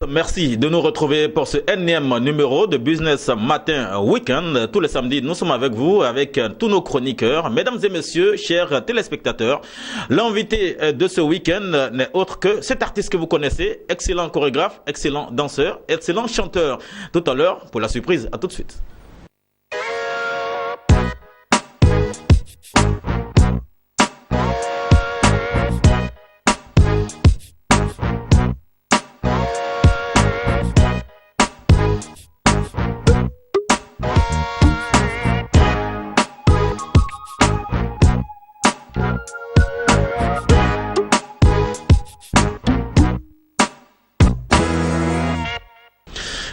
Merci de nous retrouver pour ce énième numéro de Business Matin Week-end. Tous les samedis, nous sommes avec vous, avec tous nos chroniqueurs. Mesdames et messieurs, chers téléspectateurs, l'invité de ce week-end n'est autre que cet artiste que vous connaissez, excellent chorégraphe, excellent danseur, excellent chanteur. Tout à l'heure, pour la surprise, à tout de suite.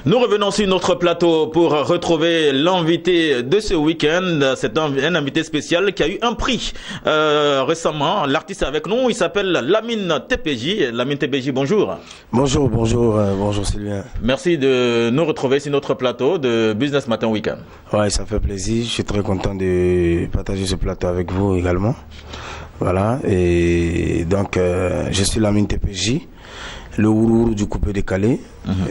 Nous revenons sur notre plateau pour retrouver l'invité de ce week-end. C'est un invité spécial qui a eu un prix récemment. L'artiste est avec nous, il s'appelle Lamine TPJ. Lamine TPJ, bonjour. Bonjour Sylvain. Merci de nous retrouver sur notre plateau de Business Matin Week-end. Ouais, ça fait plaisir. Je suis très content de partager ce plateau avec vous également. Voilà, et donc je suis Lamine TPJ. Le Ourourou du coupé décalé.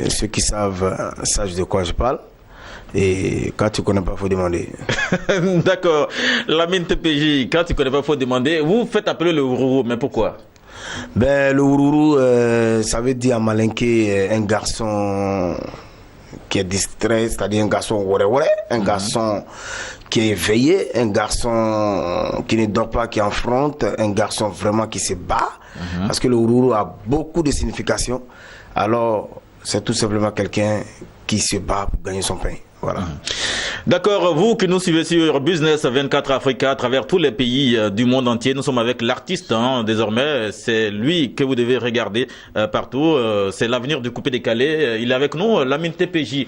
Ceux qui savent de quoi je parle. Et quand tu connais pas, faut demander. D'accord. Lamine TPJ, quand tu connais pas, faut demander. Vous faites appeler le Ourourou, mais pourquoi? Ben, le Ourourou, ça veut dire en malinké un garçon qui est distrait, c'est-à-dire un garçon un garçon qui est éveillé, un garçon qui ne dort pas, qui affronte, un garçon vraiment qui se bat. Parce que le Ourourou a beaucoup de significations. Alors, c'est tout simplement quelqu'un qui se bat pour gagner son pain. Voilà. D'accord, vous qui nous suivez sur Business 24 Africa à travers tous les pays du monde entier, nous sommes avec l'artiste désormais, c'est lui que vous devez regarder partout, c'est l'avenir du coupé décalé, il est avec nous, Lamine TPJ.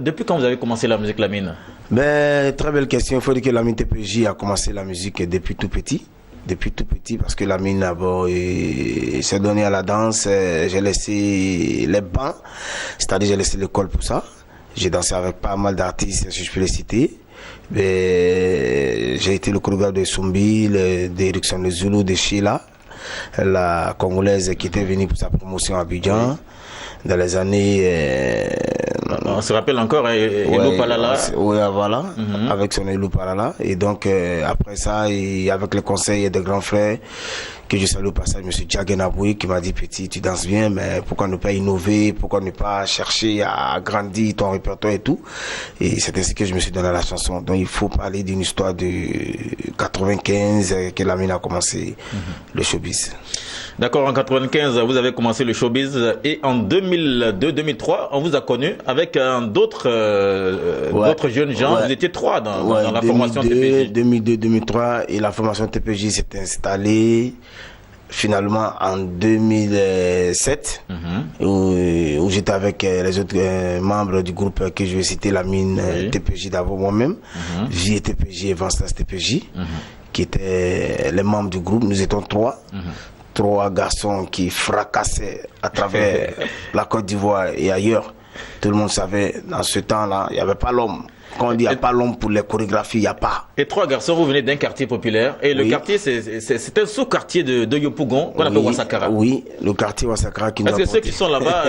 Depuis quand vous avez commencé la musique, Lamine? Ben, très belle question, il faut dire que Lamine TPJ a commencé la musique depuis tout petit. Parce que Lamine d'abord s'est donné à la danse, j'ai laissé les bancs, c'est-à-dire j'ai laissé l'école pour ça. J'ai dansé avec pas mal d'artistes, si je peux les citer. J'ai été le chorégraphe de Sumbi, d'Erickson de Zulu, de Sheila, la Congolaise qui était venue pour sa promotion à Abidjan. Dans les années... on se rappelle encore, Elou Palala. Oui, voilà, avec son Elou Palala. Et donc, après ça, et avec le conseil des grands frères, que je salue au passage, M. Djagenaboui, qui m'a dit, petit, tu danses bien, mais pourquoi ne pas innover, pourquoi ne pas chercher à agrandir ton répertoire et tout. Et c'est ainsi que je me suis donné à la chanson. Donc, il faut parler d'une histoire de 95 que Lamine a commencé le showbiz. D'accord, en 95, vous avez commencé le showbiz et en 2002-2003, on vous a connu avec d'autres jeunes gens. Vous étiez trois dans la formation TPJ. 2002-2003 et la formation TPJ s'est installée finalement en 2007 où j'étais avec les autres membres du groupe que je vais citer, Lamine TPJ d'abord moi-même, J TPJ et Vanstas TPJ qui étaient les membres du groupe. Nous étions trois garçons qui fracassaient à travers la Côte d'Ivoire et ailleurs. Tout le monde savait, dans ce temps-là, il n'y avait pas l'homme. Quand on dit qu'il n'y a pas l'homme pour les chorégraphies, il n'y a pas. Et trois garçons, vous venez d'un quartier populaire. Et le quartier, c'est un sous-quartier de Yopougon, qu'on appelle Ouassakara. Oui, le quartier Ouassakara qui nous a Est-ce que ceux qui sont là-bas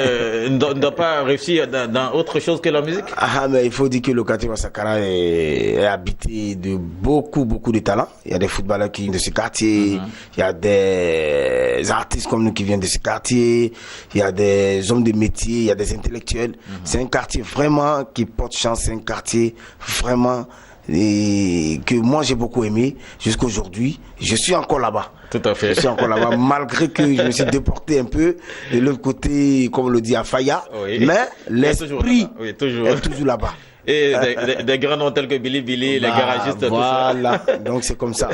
ne doivent pas réussir dans autre chose que la musique? Mais il faut dire que le quartier Ouassakara est habité de beaucoup de talents. Il y a des footballeurs qui viennent de ce quartier, il y a des artistes comme nous qui viennent de ce quartier, il y a des hommes de métier, il y a des intellectuels. C'est un quartier vraiment qui porte chance, c'est un quartier vraiment que moi j'ai beaucoup aimé jusqu'à aujourd'hui. Je suis encore là-bas. Tout à fait. Je suis encore là-bas, malgré que je me suis déporté un peu de l'autre côté, comme on le dit, à Faya. Mais l'esprit est toujours là-bas. Et des grands noms tels que Billy, les garagistes, tout ça. Voilà, donc c'est comme ça.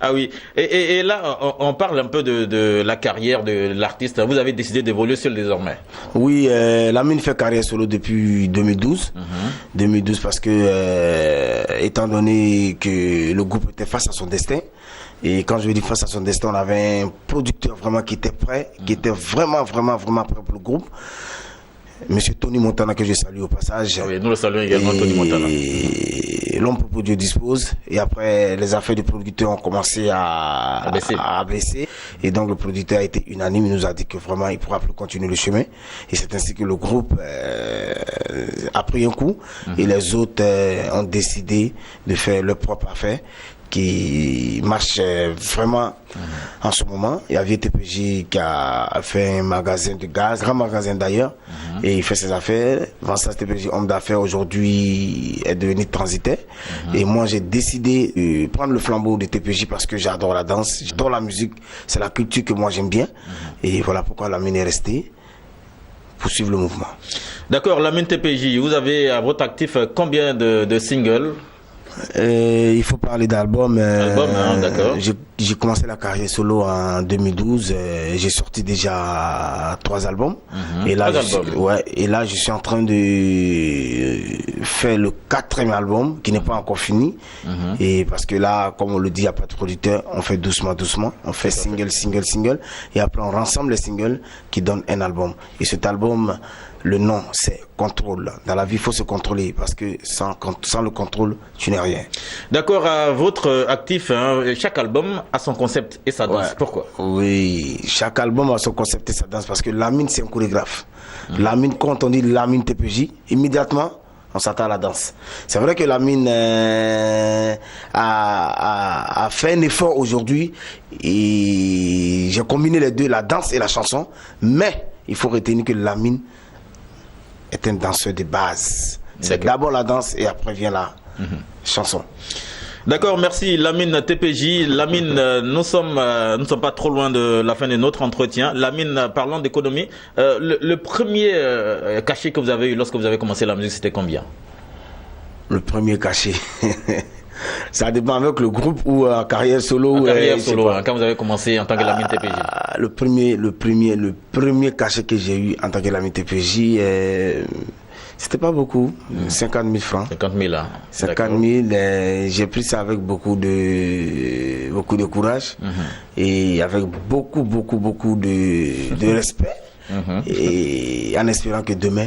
Ah oui. Et là, on parle un peu de la carrière de l'artiste. Vous avez décidé d'évoluer seul désormais. Oui, Lamine fait carrière solo depuis 2012. 2012 parce que, étant donné que le groupe était face à son destin, et quand je dis face à son destin, on avait un producteur vraiment qui était prêt, qui était vraiment prêt pour le groupe. Monsieur Tony Montana, que je salue au passage. Oui, nous le saluons également, Tony Montana. l'homme pour Dieu dispose. Et après, les affaires du producteur ont commencé à baisser. Et donc, le producteur a été unanime. Il nous a dit que vraiment, il ne pourra plus continuer le chemin. Et c'est ainsi que le groupe a pris un coup. Et les autres ont décidé de faire leur propre affaire, qui marche vraiment en ce moment. Il y a VTPJ qui a fait un magasin de gaz, grand magasin d'ailleurs, et il fait ses affaires. Vincent TPJ, homme d'affaires, aujourd'hui est devenu transitaire. Et moi, j'ai décidé de prendre le flambeau de TPJ parce que j'adore la danse, j'adore la musique, c'est la culture que moi j'aime bien. Et voilà pourquoi Lamine est resté pour suivre le mouvement. D'accord, Lamine TPJ, vous avez à votre actif combien de singles? Il faut parler d'album. D'accord. J'ai commencé la carrière solo en 2012. J'ai sorti déjà 3 albums. Et là, je suis en train de faire le 4e album qui n'est pas encore fini. Et parce que là, comme on le dit, il n'y a pas de producteur. On fait doucement. On fait single. Et après, on rassemble les singles qui donnent un album. Et cet album, le nom, c'est contrôle. Dans la vie, il faut se contrôler parce que sans le contrôle, tu n'es rien. D'accord, à votre actif, chaque album a son concept et sa danse. Pourquoi? Oui, chaque album a son concept et sa danse parce que Lamine, c'est un chorégraphe. Lamine, quand on dit Lamine TPJ, immédiatement, on s'attend à la danse. C'est vrai que Lamine a fait un effort aujourd'hui et j'ai combiné les deux, la danse et la chanson, mais il faut retenir que Lamine est un danseur de base. C'est d'abord la danse et après vient la chanson. D'accord, merci Lamine TPJ. Lamine, nous ne sommes pas trop loin de la fin de notre entretien. Lamine, parlons d'économie. Le premier cachet que vous avez eu lorsque vous avez commencé la musique, c'était combien? Le premier cachet ça dépend avec le groupe ou en carrière solo. En carrière solo, quand vous avez commencé en tant que Lamine TPJ. Le premier cachet que j'ai eu en tant que Lamine TPJ, c'était pas beaucoup, 50 000 francs. 50 000, hein. 50 000, j'ai pris ça avec beaucoup de courage et avec beaucoup de respect et en espérant que demain,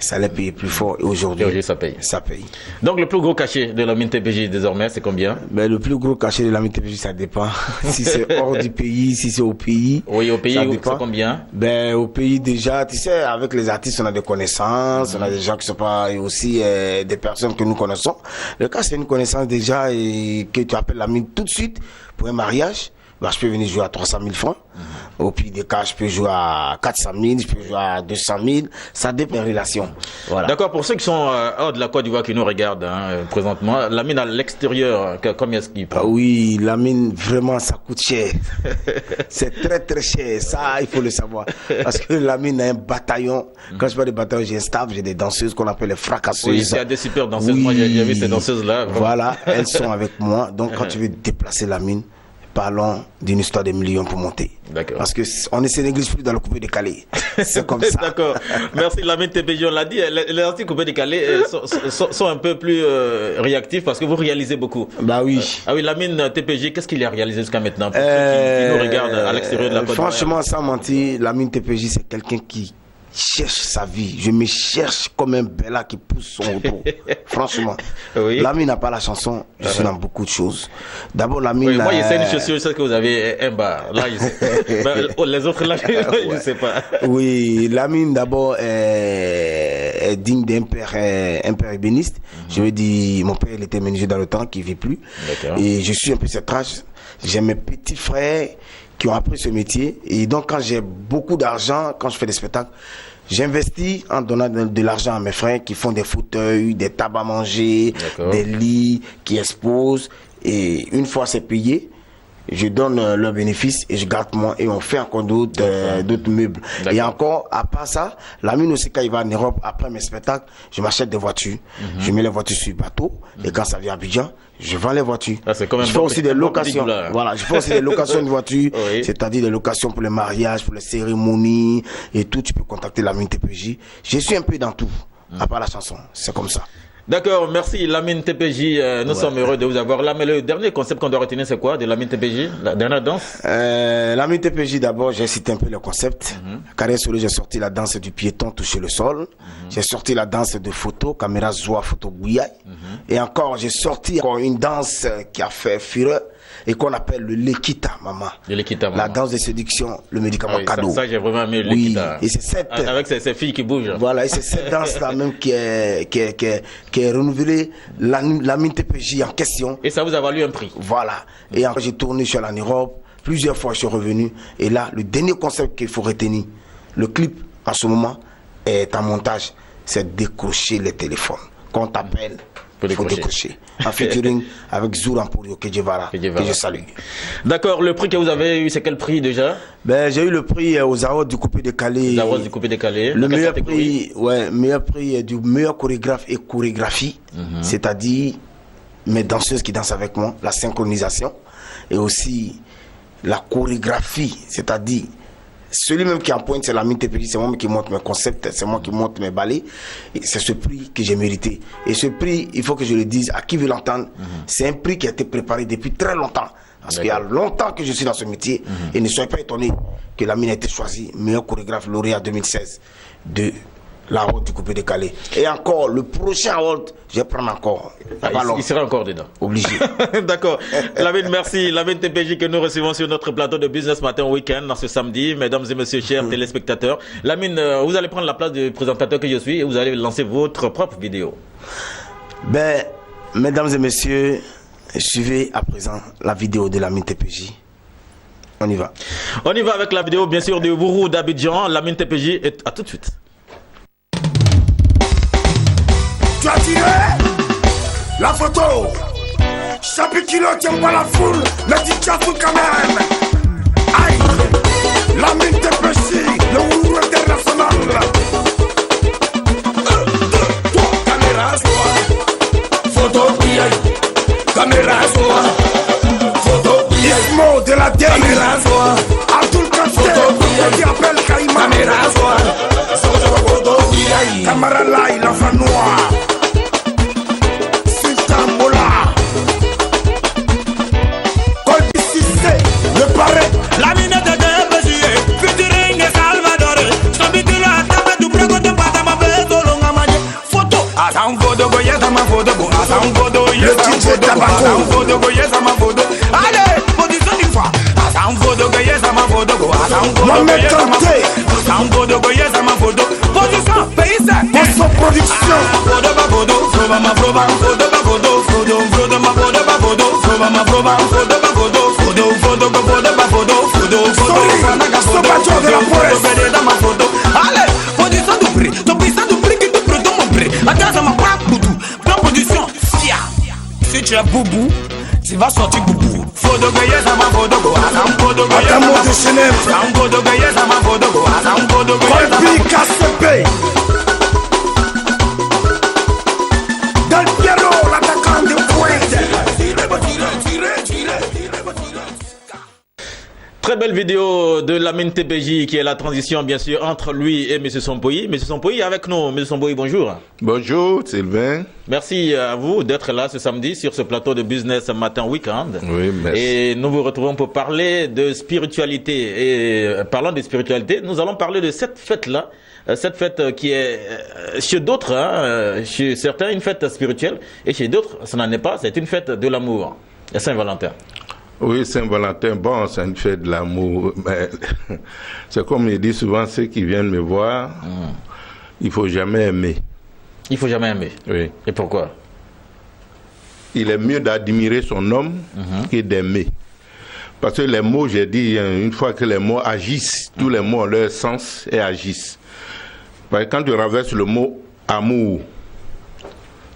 ça allait payer plus fort et aujourd'hui ça paye. Ça paye. Donc le plus gros cachet de Lamine TPJ désormais, c'est combien? Le plus gros cachet de Lamine TPJ, ça dépend. Si c'est hors du pays, si c'est au pays. Oui, au pays, c'est combien? Au pays déjà, tu sais, avec les artistes, on a des connaissances, on a des gens qui sont pas, et aussi des personnes que nous connaissons. Le cas, c'est une connaissance déjà et que tu appelles Lamine tout de suite pour un mariage. Je peux venir jouer à 300 000 francs. Au pire des cas, je peux jouer à 400 000, je peux jouer à 200 000. Ça dépend des relations. Voilà. D'accord, pour ceux qui sont hors de la Côte d'Ivoire qui nous regardent présentement, Lamine à l'extérieur, combien est-ce qu'il prend? Oui, Lamine, vraiment, ça coûte cher. C'est très cher. Ça, il faut le savoir. Parce que Lamine a un bataillon. Quand je parle de bataillon, j'ai un staff, j'ai des danseuses qu'on appelle les fracasseuses. Oui, il y a des super danseuses. Moi, j'ai vu ces danseuses-là. Voilà, elles sont avec moi. Donc, quand tu veux déplacer Lamine, parlons d'une histoire de millions pour monter. D'accord. Parce qu'on ne se néglige plus dans le coupé décalé. C'est comme ça. D'accord. Merci Lamine TPJ. On l'a dit, les artistes coupés décalés sont un peu plus réactifs parce que vous réalisez beaucoup. Bah oui. Oui, Lamine TPJ, qu'est-ce qu'il a réalisé jusqu'à maintenant pour ceux qui nous regardent à l'extérieur de la Côte d'Ivoire? Franchement, sans mentir, Lamine TPJ, c'est quelqu'un qui cherche sa vie. Je me cherche comme un Bella qui pousse son retour. Franchement. Oui. Lamine n'a pas la chanson. Je suis dans beaucoup de choses. D'abord, Lamine. Oui, moi, il y a une chaussure, je sais que vous avez un bar. Là, les autres, là, je ne sais pas. Oui, Lamine, d'abord, est digne d'un père ébéniste. Je veux dire, mon père, il était menuisier dans le temps, qui ne vit plus. Et je suis un peu cette trace. J'ai mes petits frères qui ont appris ce métier. Et donc, quand j'ai beaucoup d'argent, quand je fais des spectacles, j'investis en donnant de l'argent à mes frères qui font des fauteuils, des tables à manger, des lits, qui exposent. Et une fois c'est payé, je donne leurs bénéfices et je garde moi et on fait encore d'autres meubles. Et encore, à part ça, Lamine aussi, quand il va en Europe, après mes spectacles, je m'achète des voitures. Je mets les voitures sur le bateau et quand ça vient à Abidjan, je vends les voitures. Je fais aussi des locations. Voilà, je fais aussi des locations de voitures, c'est-à-dire des locations pour les mariages, pour les cérémonies et tout. Tu peux contacter Lamine TPJ. Je suis un peu dans tout, à part la chanson. C'est comme ça. D'accord, merci Lamine TPJ. Nous sommes heureux de vous avoir là. Mais le dernier concept qu'on doit retenir, c'est quoi de Lamine TPJ? La dernière danse? Lamine TPJ, d'abord, j'ai cité un peu le concept. Carré Soleil, j'ai sorti la danse du piéton toucher le sol. J'ai sorti la danse de photo, caméra Zoa, photo Gouyaï. Et encore, j'ai sorti encore une danse qui a fait fureur et qu'on appelle le Lekita, maman. Le Lekita, maman. La danse de séduction, le médicament cadeau. Ça, j'ai vraiment aimé le Lekita. Et c'est cette... Avec ces filles qui bougent. Voilà, et c'est cette danse-là même qui est renouvelée, Lamine TPJ en question. Et ça vous a valu un prix. Voilà. Et après, j'ai tourné sur la Europe. Plusieurs fois, je suis revenu. Et là, le dernier concept qu'il faut retenir, le clip, en ce moment, est en montage, c'est décrocher les téléphones. Quand on t'appelle, il faut décrocher. En featuring avec Zoura Pourio Kedjevara, que je salue. D'accord, le prix que vous avez eu, c'est quel prix déjà? J'ai eu le prix aux Awards du Coupé Décalé. Les Awards du Coupé Décalé. Le meilleur prix, meilleur prix du meilleur chorégraphe et chorégraphie, c'est-à-dire mes danseuses qui dansent avec moi, la synchronisation, et aussi la chorégraphie, c'est-à-dire celui même qui en pointe, c'est Lamine TPJ, c'est moi qui monte mes concepts, c'est moi qui monte mes ballets. C'est ce prix que j'ai mérité. Et ce prix, il faut que je le dise à qui veut l'entendre, c'est un prix qui a été préparé depuis très longtemps. Parce qu'il y a longtemps que je suis dans ce métier. Et ne soyez pas étonnés que Lamine a été choisi meilleur chorégraphe lauréat 2016 de la Award du Coupé Décalé. Et encore, le prochain Award, je vais prendre encore. Il sera encore dedans. Obligé. D'accord. Lamine, merci. Lamine TPJ que nous recevons sur notre plateau de Business Matin Week-end dans ce samedi. Mesdames et messieurs, chers téléspectateurs. Lamine, vous allez prendre la place du présentateur que je suis et vous allez lancer votre propre vidéo. Mesdames et messieurs, suivez à présent la vidéo de Lamine TPJ. On y va. On y va avec la vidéo, bien sûr, de Bourou d'Abidjan. Lamine TPJ, et à tout de suite. Tu as tiré la photo. Chapitre kilo tient pas la foule. Le DJ fout quand même. Aïe, Lamine TPJ, le Wourou international. 1, 2, 3, caméra soit. Photo aïe. Caméra soit. Photo Ismo de la Délire. Caméra soit. Abdul Kaster, qui appelle Kaïma. Caméra soit. Photo aïe. Camara Lai, l'enfant noir. Allez, position une fois. Position, pays production. Allez, position du prix. Ton puissant du prix qui te prend mon prix. Attends, ça m'a pas Boubou. Prends position. Si tu es Boubou, tu vas sortir Boubou. Attends, de Genève. Colby KCP. Del Piero, l'attaquant de pointe. Très belle vidéo de Lamine TPJ qui est la transition bien sûr entre lui et M. Sompoyi. M. Sompoyi est avec nous. M. Sompoyi, bonjour. Bonjour Sylvain. Merci à vous d'être là ce samedi sur ce plateau de Business Matin Week-end. Oui, merci. Et nous vous retrouvons pour parler de spiritualité. Et parlant de spiritualité, nous allons parler de cette fête-là. Cette fête qui est chez d'autres, chez certains une fête spirituelle et chez d'autres ça n'en est pas, c'est une fête de l'amour. La Saint-Valentin. Oui, Saint-Valentin, bon, c'est une fête de l'amour. Mais c'est comme je dis souvent, ceux qui viennent me voir, il faut jamais aimer. Il faut jamais aimer. Oui. Et pourquoi? Il est mieux d'admirer son homme que d'aimer. Parce que les mots, j'ai dit, une fois que les mots agissent, tous les mots ont leur sens et agissent. Parce que quand tu renverses le mot amour,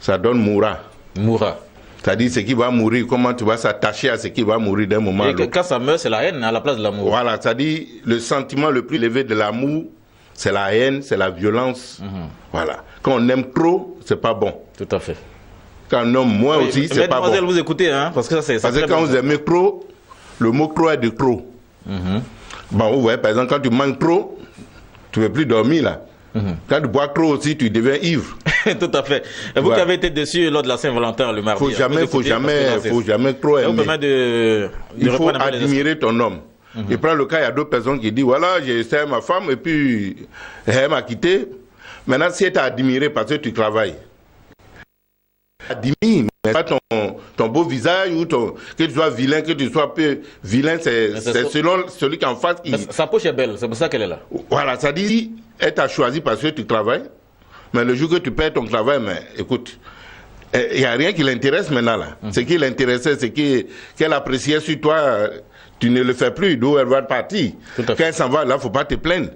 ça donne moura. Moura. C'est-à-dire ce qui va mourir, comment tu vas s'attacher à ce qui va mourir d'un moment à l'autre. Et quand ça meurt, c'est la haine à la place de l'amour. Voilà, c'est-à-dire le sentiment le plus élevé de l'amour, c'est la haine, c'est la violence. Voilà. Quand on aime trop, c'est pas bon. Tout à fait. Quand on aime moins aussi, c'est pas bon. Mademoiselle, vous écoutez, hein, parce que ça c'est. Parce que quand vous aimez trop, le mot trop est de trop. Bon, vous voyez, par exemple, quand tu manges trop, tu ne veux plus dormir là. Quand tu bois trop aussi, tu deviens ivre. Tout à fait. Et vous qui avez été déçu lors de la Saint-Valentin le mardi. Faut jamais trop aimer. Il faut admirer ton homme. Et prends le cas, il y a d'autres personnes qui disent, voilà, j'ai essayé ma femme et puis elle m'a quitté. Maintenant, si elle t'a admiré parce que tu travailles, admire, mais pas ton beau visage ou que tu sois vilain, que tu sois peu vilain, c'est selon celui qui est en face. Sa poche est belle, c'est pour ça qu'elle est là. Voilà, ça dit, elle t'a choisi parce que tu travailles, mais le jour que tu perds ton travail, mais écoute, il n'y a rien qui l'intéresse maintenant là. Ce qui l'intéressait, c'est qu'elle appréciait sur toi, tu ne le fais plus, d'où elle va partir. Quand elle s'en va, là, il ne faut pas te plaindre.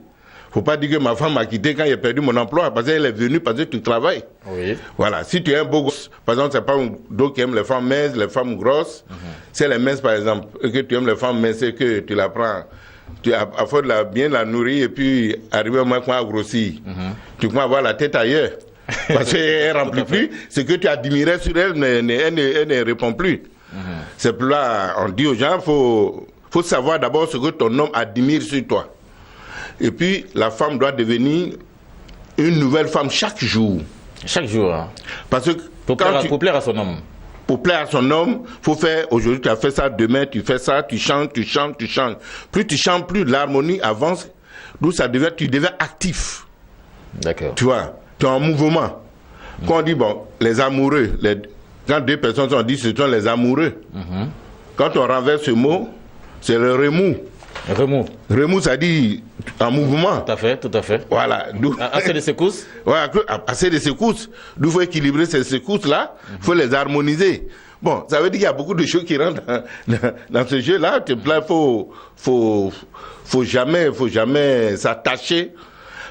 Faut pas dire que ma femme m'a quitté quand j'ai perdu mon emploi, parce qu'elle est venue parce que tu travailles. Oui. Voilà. Si tu es un beau gosse, par exemple, c'est pas d'autres qui aiment les femmes minces, les femmes grosses. C'est les minces, par exemple, et que tu aimes les femmes minces et que tu la prends, à force de bien la nourrir et puis arriver au moment qu'on a grossi. Tu peux avoir la tête ailleurs. Parce qu'elle ne remplit plus. Ce que tu admirais sur elle, elle ne répond plus. C'est pour là, on dit aux gens, faut savoir d'abord ce que ton homme admire sur toi. Et puis, la femme doit devenir une nouvelle femme chaque jour. Chaque jour. Hein. Parce que pour plaire à son homme. Pour plaire à son homme, faut faire, aujourd'hui tu as fait ça, demain tu fais ça, tu chantes. Plus tu chantes, plus l'harmonie avance, d'où tu deviens actif. D'accord. Tu vois, tu es en mouvement. Quand on dit, bon, les amoureux, quand deux personnes sont dit, ce sont les amoureux. Quand on renverse ce mot, c'est le remous. Remous, ça dit en mouvement. Tout à fait. Voilà. Assez de secousses. Voilà, assez de secousses. Nous, il faut équilibrer ces secousses-là, il faut les harmoniser. Bon, ça veut dire qu'il y a beaucoup de choses qui rentrent dans ce jeu-là. Faut jamais s'attacher.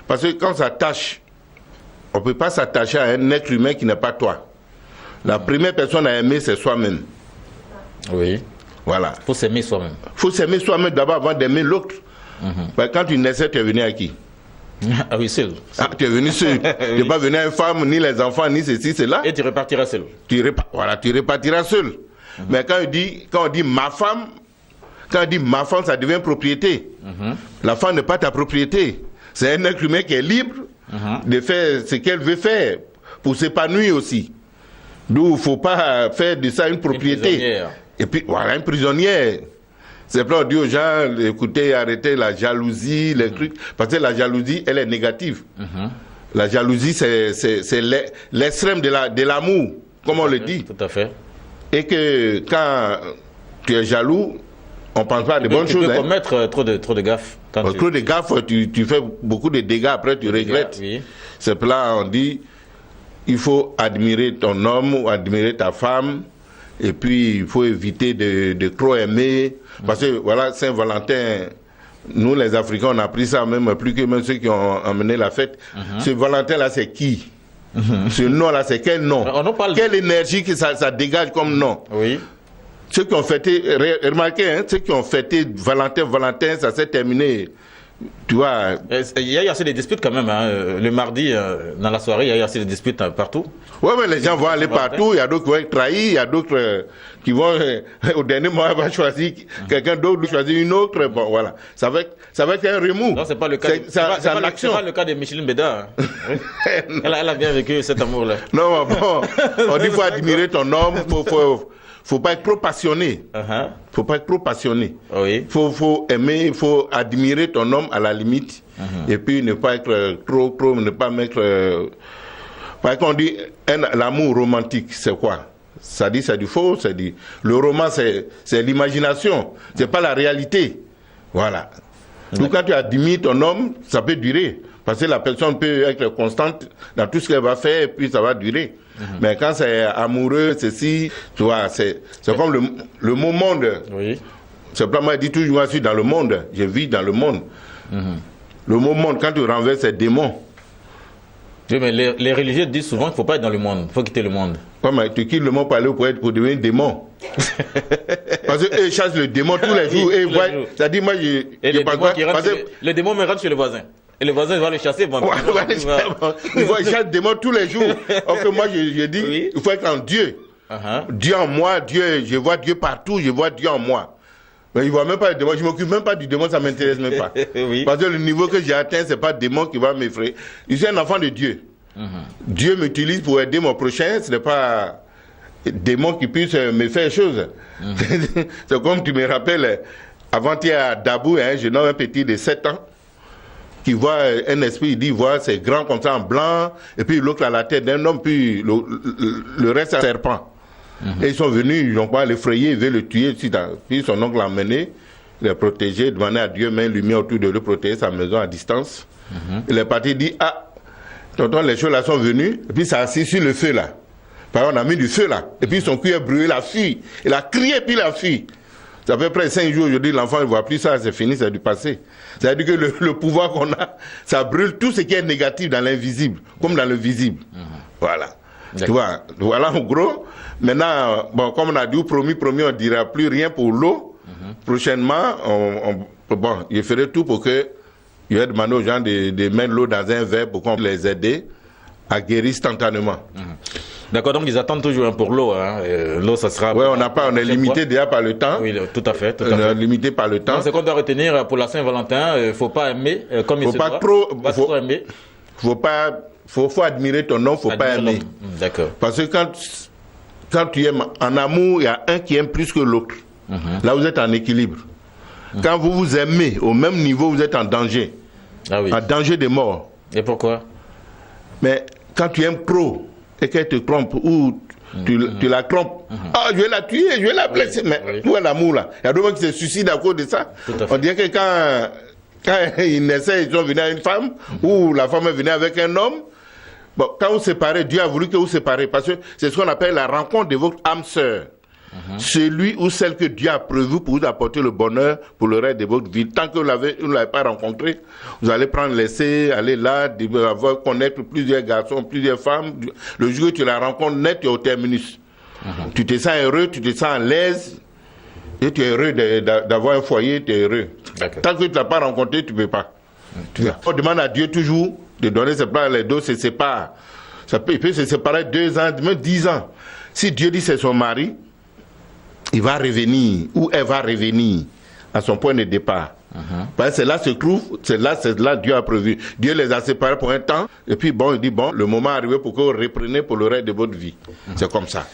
Parce que quand on s'attache, on ne peut pas s'attacher à un être humain qui n'est pas toi. La première personne à aimer, c'est soi-même. Oui. Voilà. Il faut s'aimer soi-même. Il faut s'aimer soi-même d'abord avant d'aimer l'autre. Quand tu naissais, tu es venu à qui? Ah oui, seul. Tu es venu seul. Tu n'es pas venu à une femme, ni les enfants, ni ceci, cela. Et tu repartiras seul. Voilà, tu repartiras seul. Mais quand on dit ma femme, ça devient propriété. La femme n'est pas ta propriété. C'est un être humain qui est libre de faire ce qu'elle veut faire pour s'épanouir aussi. D'où il ne faut pas faire de ça une propriété. Et puis, voilà, une prisonnière. C'est pour dire aux gens, écoutez, arrêtez la jalousie, les trucs. Parce que la jalousie, elle est négative. La jalousie, c'est l'extrême de l'amour, comme on le dit. Tout à fait. Et que quand tu es jaloux, on ne pense pas à de bonnes choses. Tu peux commettre trop de gaffes. Trop de gaffes, tu fais beaucoup de dégâts, après tu regrettes. Oui. C'est pour là on dit, il faut admirer ton homme ou admirer ta femme. Et puis, il faut éviter de trop aimer. Parce que, voilà, Saint-Valentin, nous, les Africains, on a pris ça même plus que même ceux qui ont emmené la fête. Ce Valentin-là, c'est qui? Ce nom-là, c'est quel nom? Quelle énergie que ça dégage comme nom? Oui. Ceux qui ont fêté, remarquez, hein, ceux qui ont fêté Valentin, ça s'est terminé. Tu vois. Il y a assez de disputes quand même. Hein. Le mardi, dans la soirée, il y a assez de disputes partout. Oui, mais les gens vont aller partout. Il y a d'autres qui vont être trahis. Il y a d'autres qui vont, au dernier moment, va choisir quelqu'un d'autre, choisir une autre. Bon, voilà. Ça va être un remous. Non, c'est pas le cas. C'est pas le cas de Micheline Bédard. Hein. elle a bien vécu cet amour-là. Non, bon. On dit qu'il faut admirer ton homme. Faut pas être trop passionné. Faut pas être trop passionné. Oui. Faut aimer, il faut admirer ton homme à la limite. Et puis ne pas être trop, ne pas mettre. Par exemple, on dit l'amour romantique, c'est quoi? Ça dit c'est du faux, c'est du. Le roman, c'est l'imagination, c'est pas la réalité. Voilà. Donc quand tu admires ton homme, ça peut durer. Parce que la personne peut être constante dans tout ce qu'elle va faire et puis ça va durer. Mais quand c'est amoureux, ceci, tu vois, c'est comme le mot monde. Oui. C'est pas moi, je dis toujours, je suis dans le monde, je vis dans le monde. Le mot monde, quand tu renverses, c'est démon. Oui, mais les religieux disent souvent qu'il ne faut pas être dans le monde, il faut quitter le monde. Ouais, mais tu quittes le monde pour aller pour devenir démon. Parce qu'eux chassent le démon tous les jours. Ça dit, moi, je pense pas. Le démon me rentre chez le voisin. Et le voisin va le chasser. Bon, il chasse le démon tous les jours. Donc moi, je dis, oui. Il faut être en Dieu. Dieu en moi, Dieu, je vois Dieu partout, je vois Dieu en moi. Mais il ne voit même pas le démon. Je ne m'occupe même pas du démon, ça ne m'intéresse même pas. Oui. Parce que le niveau que j'ai atteint, ce n'est pas le démon qui va m'effrayer. Je suis un enfant de Dieu. Dieu m'utilise pour aider mon prochain, ce n'est pas démon qui puisse me faire chose. C'est comme tu me rappelles, avant-hier à Dabou, un jeune homme, un petit de 7 ans, qui voit un esprit, il dit, voit c'est grand comme ça en blanc, et puis l'autre a la tête d'un homme, puis le reste un serpent. Et ils sont venus, ils n'ont pas l'effrayer, ils veulent le tuer. Puis son oncle l'a emmené, il l'a protégé, demandé à Dieu, met une lumière autour de lui, protéger sa maison à distance. Il est parti, il dit, ah, tonton, les choses là sont venues, et puis ça a assis sur le feu là. Par exemple, on a mis du feu là, et puis son cuir a brûlé, la fille, il a crié, puis la fille. Ça fait près de 5 jours, aujourd'hui, l'enfant ne voit plus ça, c'est fini, c'est du passé. C'est-à-dire que le pouvoir qu'on a, ça brûle tout ce qui est négatif dans l'invisible, comme dans le visible. Voilà. Tu vois, voilà en gros. Maintenant, bon, comme on a dit, promis, on ne dira plus rien pour l'eau. Prochainement, bon, je ferai tout pour que je vais demander aux gens de mettre l'eau dans un verre pour qu'on les aide à guérir instantanément. D'accord, donc ils attendent toujours pour l'eau. Hein. L'eau, ça sera... Oui, on est limité déjà par le temps. Oui, tout à fait. On est limité par le temps. C'est qu'on doit retenir pour la Saint-Valentin, il ne faut pas aimer comme il se doit. Faut aimer. Faut admirer ton homme, il ne faut pas aimer. D'accord. Parce que quand tu aimes en amour, il y a un qui aime plus que l'autre. Là, vous êtes en équilibre. Quand vous vous aimez au même niveau, vous êtes en danger. Ah oui. En danger de mort. Et pourquoi? Mais quand tu aimes trop et qu'elle te trompe ou tu la trompes, ah, je vais la tuer, je vais la blesser. Mais où est l'amour là? Il y a d'autres qui se suicident à cause de ça. On dirait que quand ils naissaient, ils sont venus à une femme, ou la femme est venue avec un homme. Bon, quand vous séparez, Dieu a voulu que vous séparez, parce que c'est ce qu'on appelle la rencontre de votre âme sœur. Celui ou celle que Dieu a prévu pour vous apporter le bonheur pour le reste de votre vie. Tant que vous ne l'avez pas rencontré, vous allez prendre l'essai, aller là, connaître plusieurs garçons, plusieurs femmes. Le jour où tu la rencontres, net, tu es au terminus. Tu te sens heureux, tu te sens à l'aise, et tu es heureux d'avoir un foyer, tu es heureux. Tant que tu ne l'as pas rencontré, tu ne peux pas. On demande à Dieu toujours de donner ses plans, les deux se séparent. Il peut se séparer 2 ans, même 10 ans. Si Dieu dit c'est son mari, il va revenir, ou elle va revenir à son point de départ. Parce que c'est là se trouve, c'est là Dieu a prévu. Dieu les a séparés pour un temps, et puis bon, il dit bon, le moment est arrivé pour que vous repreniez pour le reste de votre vie. C'est comme ça.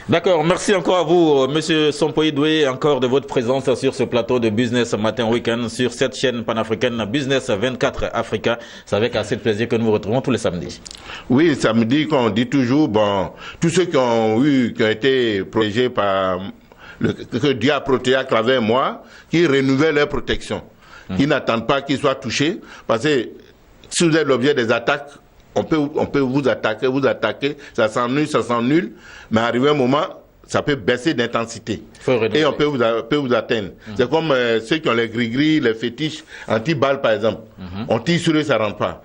D'accord, merci encore à vous, Monsieur Sompoy Doué, encore de votre présence sur ce plateau de Business Matin Week-end, sur cette chaîne panafricaine Business 24 Africa. C'est avec assez de plaisir que nous vous retrouvons tous les samedis. Oui, samedi, comme on dit toujours, bon, tous ceux qui ont été protégés par que Dieu a protégé à travers moi, qui renouvellent leur protection, qui n'attendent pas qu'ils soient touchés, parce que si vous êtes l'objet des attaques, on peut vous attaquer, ça s'annule, mais arrivé un moment, ça peut baisser d'intensité. Et on peut vous atteindre. C'est comme ceux qui ont les gris-gris, les fétiches anti-balles par exemple. On tire sur eux, ça ne rentre pas.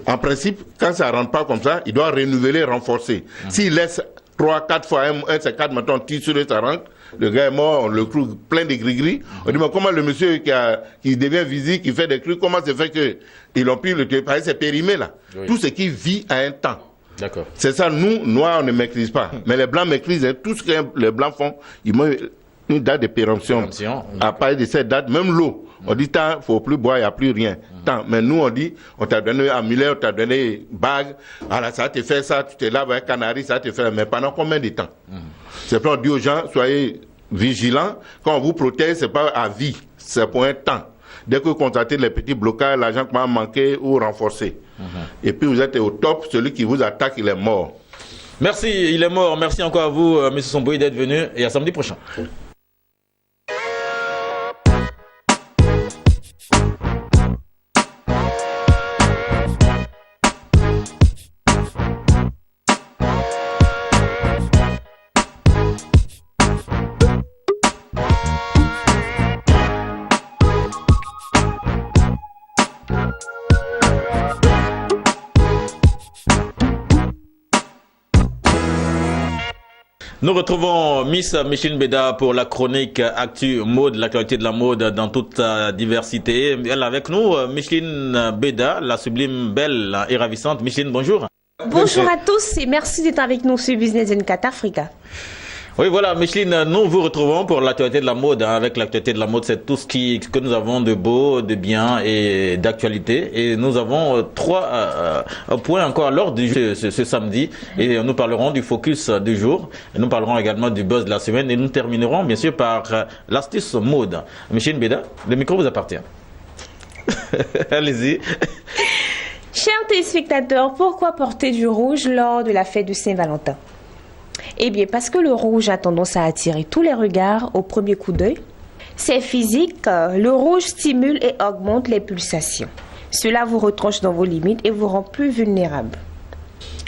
En principe, quand ça ne rentre pas comme ça, il doit renouveler, renforcer. S'il laisse 3-4 fois un C4, maintenant on tire sur eux, ça rentre. Le gars est mort, on le trouve plein de gris-gris. On dit, mais comment le monsieur qui devient visible, qui fait des trucs, comment c'est fait qu'ils ont pu le tuer? Parce que c'est périmé là. Tout ce qui vit à un temps. D'accord. C'est ça, nous, noirs, on ne maîtrise pas. Mais les blancs maîtrisent. Tout ce que les blancs font, ils ont une date de péremption. À partir de cette date, même l'eau. On dit, il ne faut plus boire, il n'y a plus rien. Mais nous, on dit, on t'a donné un amulet, on t'a donné bague, voilà, ça te fait ça, tu te laves avec un canari, ça te fait. Mais pendant combien de temps? C'est pour dire aux gens, soyez vigilants. Quand on vous protège, ce n'est pas à vie, c'est pour un temps. Dès que vous constatez les petits blocages, l'argent qui m'a manqué ou renforcé. Et puis vous êtes au top, celui qui vous attaque, il est mort. Merci, il est mort. Merci encore à vous, M. Sompoy, d'être venu. Et à samedi prochain. Nous retrouvons Miss Micheline Beda pour la chronique Actu Mode, l'actualité de la mode dans toute sa diversité. Elle est avec nous, Micheline Beda, la sublime, belle et ravissante. Micheline, bonjour. Bonjour à tous et merci d'être avec nous sur Business 24 Africa. Oui, voilà, Micheline, nous vous retrouvons pour l'actualité de la mode. Avec l'actualité de la mode, c'est tout ce que nous avons de beau, de bien et d'actualité. Et nous avons trois points encore à l'ordre du jeu ce samedi. Et nous parlerons du focus du jour. Et nous parlerons également du buzz de la semaine. Et nous terminerons, bien sûr, par l'astuce mode. Micheline Beda, le micro vous appartient. Allez-y. Chers téléspectateurs, pourquoi porter du rouge lors de la fête de Saint-Valentin? Eh bien, parce que le rouge a tendance à attirer tous les regards au premier coup d'œil. C'est physique, le rouge stimule et augmente les pulsations. Cela vous retranche dans vos limites et vous rend plus vulnérable.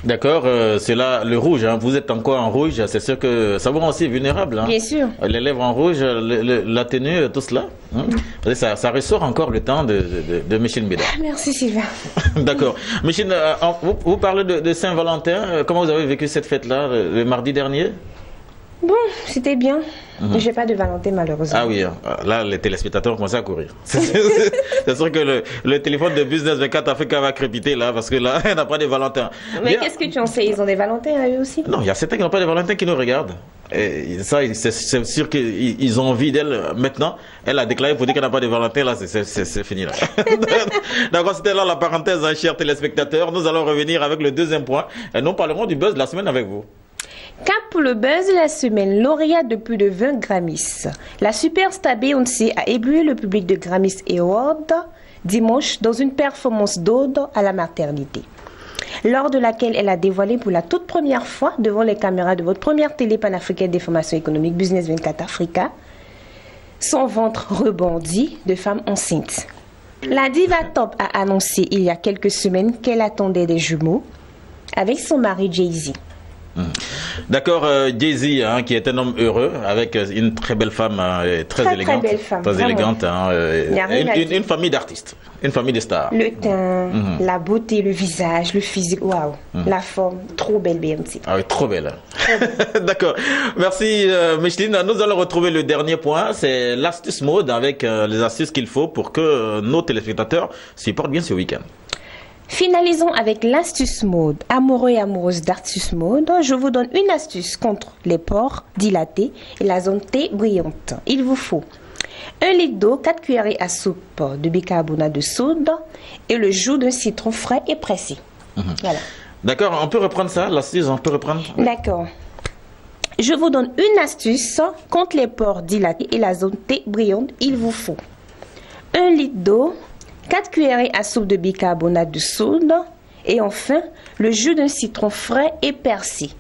D'accord, c'est là le rouge. Hein. Vous êtes encore en rouge, c'est sûr que ça vous rend aussi vulnérable. Hein. Bien sûr. Les lèvres en rouge, la tenue, tout cela. Hein. Ça ressort encore le temps de Micheline Beda. Merci Sylvain. D'accord. Micheline, vous parlez de Saint-Valentin. Comment vous avez vécu cette fête-là, le mardi dernier? Bon, c'était bien. Je n'ai pas de Valentin malheureusement. Ah oui, là les téléspectateurs ont commencé à courir. C'est sûr que le téléphone de Business 24 Africa va crépiter là, parce que là, il n'y a pas de Valentin. Mais qu'est-ce que tu en sais? Ils ont des Valentins à eux aussi? Non, il y a certains qui n'ont pas de Valentin qui nous regardent. Et ça, c'est sûr qu'ils ont envie d'elle maintenant. Elle a déclaré pour dire qu'elle n'a pas de Valentin, là, c'est fini là. D'accord, c'était là la parenthèse, hein, chers téléspectateurs. Nous allons revenir avec le deuxième point. Et nous parlerons du buzz de la semaine avec vous. Cap pour le buzz de la semaine, lauréate de plus de 20 Grammys. La superstar Beyoncé a ébloui le public de Grammys Awards dimanche dans une performance d'ode à la maternité, lors de laquelle elle a dévoilé pour la toute première fois devant les caméras de votre première télé panafricaine d'information économique Business 24 Africa son ventre rebondi de femme enceinte. La diva top a annoncé il y a quelques semaines qu'elle attendait des jumeaux avec son mari Jay-Z. D'accord, Jay-Z, hein, qui est un homme heureux avec une très belle femme, très élégante, très belle femme, très élégante, hein, une famille d'artistes, une famille de stars. Le teint, la beauté, le visage, le physique, waouh, la forme, trop belle Beyoncé. Ah oui, trop belle. D'accord, merci Micheline. Nous allons retrouver le dernier point, c'est l'astuce mode avec les astuces qu'il faut pour que nos téléspectateurs s'y portent bien ce week-end. Finalisons avec l'astuce mode. Amoureux et amoureuses d'astuce mode, je vous donne une astuce contre les pores dilatés et la zone T brillante. Il vous faut 1 litre d'eau, 4 cuillerées à soupe de bicarbonate de soude et le jus d'un citron frais et pressé. Voilà. D'accord, on peut reprendre ça, l'astuce, on peut reprendre? D'accord. Je vous donne une astuce contre les pores dilatés et la zone T brillante. Il vous faut 1 litre d'eau, 4 cuillerées à soupe de bicarbonate de soude et enfin le jus d'un citron frais et percé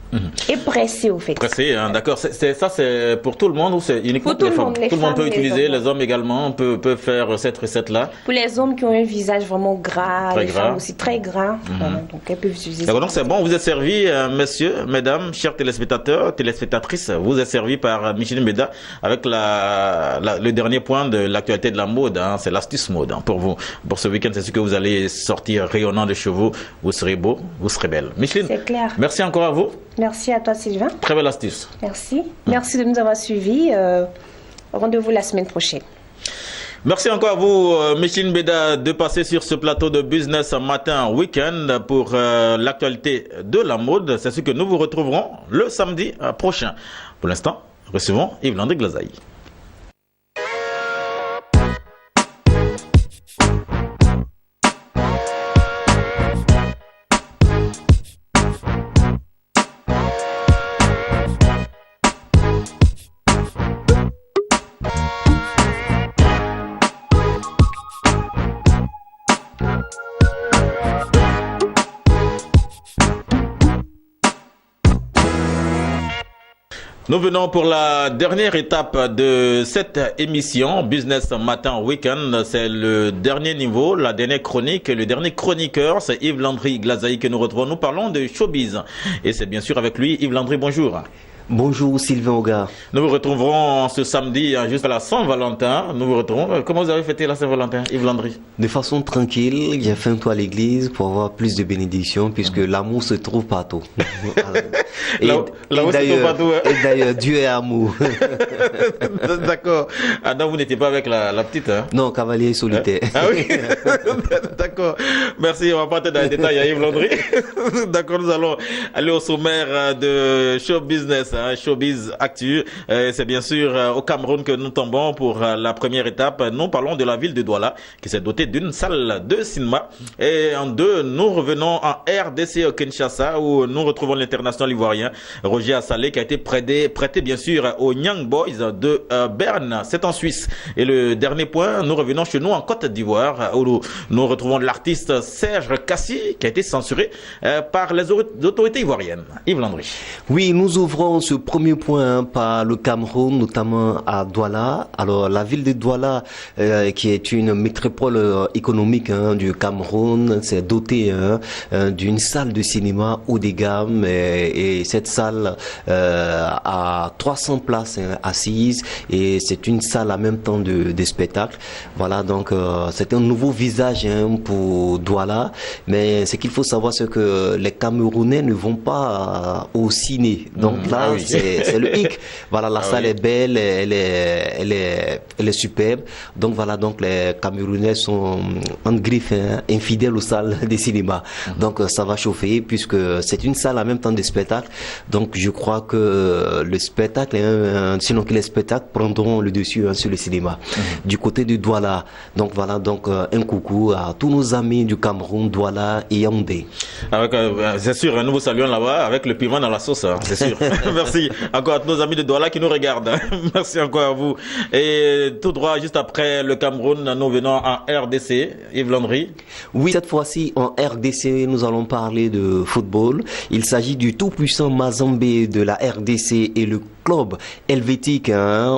et pressé au fait. Pressé, hein, d'accord. Ça c'est pour tout le monde ou c'est uniquement pour les femmes? Tout le monde peut utiliser, les hommes également peuvent faire cette recette-là. Pour les hommes qui ont un visage vraiment gras, les femmes aussi très gras, voilà, donc elles peuvent utiliser. D'accord, donc c'est bon, vous êtes servi, messieurs, mesdames, chers téléspectateurs, téléspectatrices, vous êtes servi par Micheline Beda avec le dernier point de l'actualité de la mode, hein, c'est l'astuce mode hein, pour vous. Pour ce week-end, c'est sûr que vous allez sortir rayonnant de chevaux, vous serez beau, vous serez belle. Micheline, c'est clair. Merci encore à vous. Merci à toi Sylvain. Très belle astuce. Merci. Merci de nous avoir suivis. Rendez-vous la semaine prochaine. Merci encore à vous, Micheline Beda, de passer sur ce plateau de Business Matin Week-end pour l'actualité de la mode. C'est ce que nous vous retrouverons le samedi prochain. Pour l'instant, recevons Yves-Landry Glazaï. Nous venons pour la dernière étape de cette émission, Business Matin Week-end. C'est le dernier niveau, la dernière chronique. Le dernier chroniqueur, c'est Yves-Landry Glazaï que nous retrouvons. Nous parlons de showbiz. Et c'est bien sûr avec lui, Yves-Landry, bonjour. Bonjour Sylvain Oga. Nous vous retrouverons ce samedi juste à la Saint-Valentin. Nous vous retrouvons. Comment vous avez fêté la Saint-Valentin, Yves Landry? De façon tranquille, j'ai fait un tour à l'église pour avoir plus de bénédictions puisque l'amour se trouve partout. Et d'ailleurs, Dieu est amour. D'accord. Ah non, vous n'étiez pas avec la petite, hein? Non, cavalier solitaire. Ah oui. D'accord. Merci. On va pas entrer dans les détails à Yves Landry. D'accord, nous allons aller au sommaire de Show Business. hein, Showbiz Actu. C'est bien sûr au Cameroun que nous tombons pour la première étape. Nous parlons de la ville de Douala qui s'est dotée d'une salle de cinéma. Et en deux, nous revenons en RDC au Kinshasa où nous retrouvons l'international ivoirien Roger Assalé qui a été prêté bien sûr aux Young Boys de Berne. C'est en Suisse. Et le dernier point, nous revenons chez nous en Côte d'Ivoire où nous retrouvons l'artiste Serge Kassi qui a été censuré par les autorités ivoiriennes. Yves Landry. Oui, nous ouvrons ce premier point par le Cameroun, notamment à Douala. Alors, la ville de Douala, qui est une métropole économique du Cameroun, s'est dotée d'une salle de cinéma haut de gamme et cette salle a 300 places assises et c'est une salle en même temps de spectacle. Voilà, donc c'est un nouveau visage pour Douala, mais ce qu'il faut savoir, c'est que les Camerounais ne vont pas au ciné. Donc là, c'est le hic. Voilà, la salle est belle, elle est superbe. Donc voilà, donc les Camerounais sont en griffe, infidèles aux salles de cinéma. Donc ça va chauffer puisque c'est une salle en même temps de spectacle. Donc je crois que le spectacle, sinon que les spectacles prendront le dessus sur le cinéma. Du côté de Douala, donc voilà, donc un coucou à tous nos amis du Cameroun, Douala et Yaoundé. C'est sûr, nous vous saluons là-bas avec le piment dans la sauce, c'est sûr. Merci encore à tous nos amis de Douala qui nous regardent. Merci encore à vous. Et tout droit, juste après le Cameroun, nous venons en RDC. Yves Landry. Oui, cette fois-ci en RDC, nous allons parler de football. Il s'agit du tout-puissant Mazembe de la RDC et le club helvétique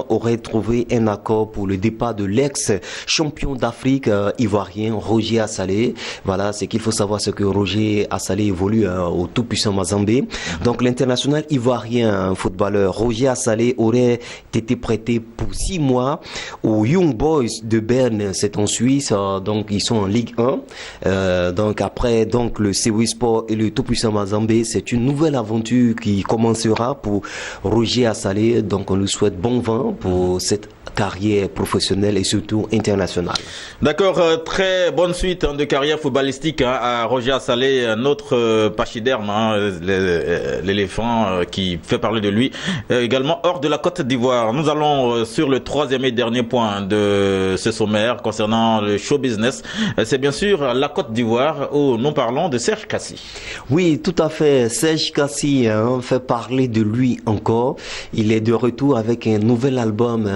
aurait trouvé un accord pour le départ de l'ex-champion d'Afrique ivoirien Roger Assalé. Voilà, ce qu'il faut savoir, c'est que Roger Assalé évolue au tout-puissant Mazembe. Donc l'international ivoirien footballeur Roger Assalé aurait été prêté pour 6 mois aux Young Boys de Berne, c'est en Suisse, donc ils sont en Ligue 1. Donc après donc le CW Sport et le tout-puissant Mazembe, c'est une nouvelle aventure qui commencera pour Roger Assalé. Donc on lui souhaite bon vent pour cette carrière professionnelle et surtout internationale. D'accord, très bonne suite de carrière footballistique à Roger Assalé, notre pachyderme, l'éléphant qui fait parler de lui, également hors de la Côte d'Ivoire. Nous allons sur le troisième et dernier point de ce sommaire concernant le show business. C'est bien sûr la Côte d'Ivoire où nous parlons de Serge Kassi. Oui, tout à fait. Serge Kassi fait parler de lui encore. Il est de retour avec un nouvel album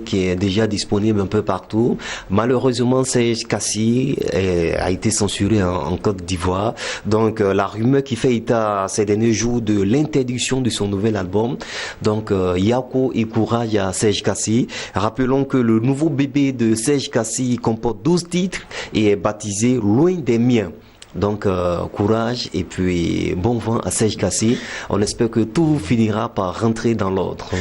qui est déjà disponible un peu partout. Malheureusement, Serge Kassi a été censuré en Côte d'Ivoire. Donc, la rumeur qui fait état ces derniers jours de l'interdiction de son nouvel album. Donc, Yako et courage à Serge Kassi. Rappelons que le nouveau bébé de Serge Kassi comporte 12 titres et est baptisé Loin des miens. Donc courage et puis bon vent à Serge Kassi. On espère que tout finira par rentrer dans l'ordre.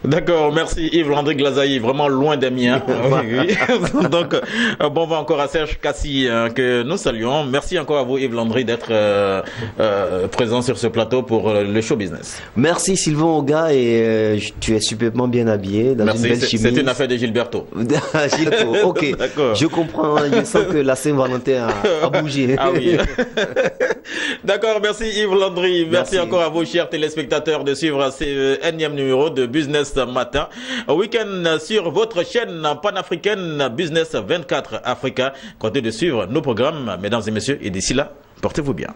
D'accord, merci Yves Landry Glazaï, vraiment loin des miens. Oui. Donc bon vent encore à Serge Kassi que nous saluons. Merci encore à vous Yves Landry d'être présent sur ce plateau pour le show business. Merci Sylvain Oga et tu es superbement bien habillé dans merci, une belle chemise. C'est une affaire de Gilberto. Gilberto, ok. D'accord. Je comprends, je sens que la Saint-Valentin a bougé. Ah oui. D'accord, merci Yves Landry. Merci encore à vous, chers téléspectateurs, de suivre ce énième numéro de Business Matin. Week-end sur votre chaîne panafricaine Business 24 Africa. Comptez de suivre nos programmes, mesdames et messieurs, et d'ici là, portez-vous bien.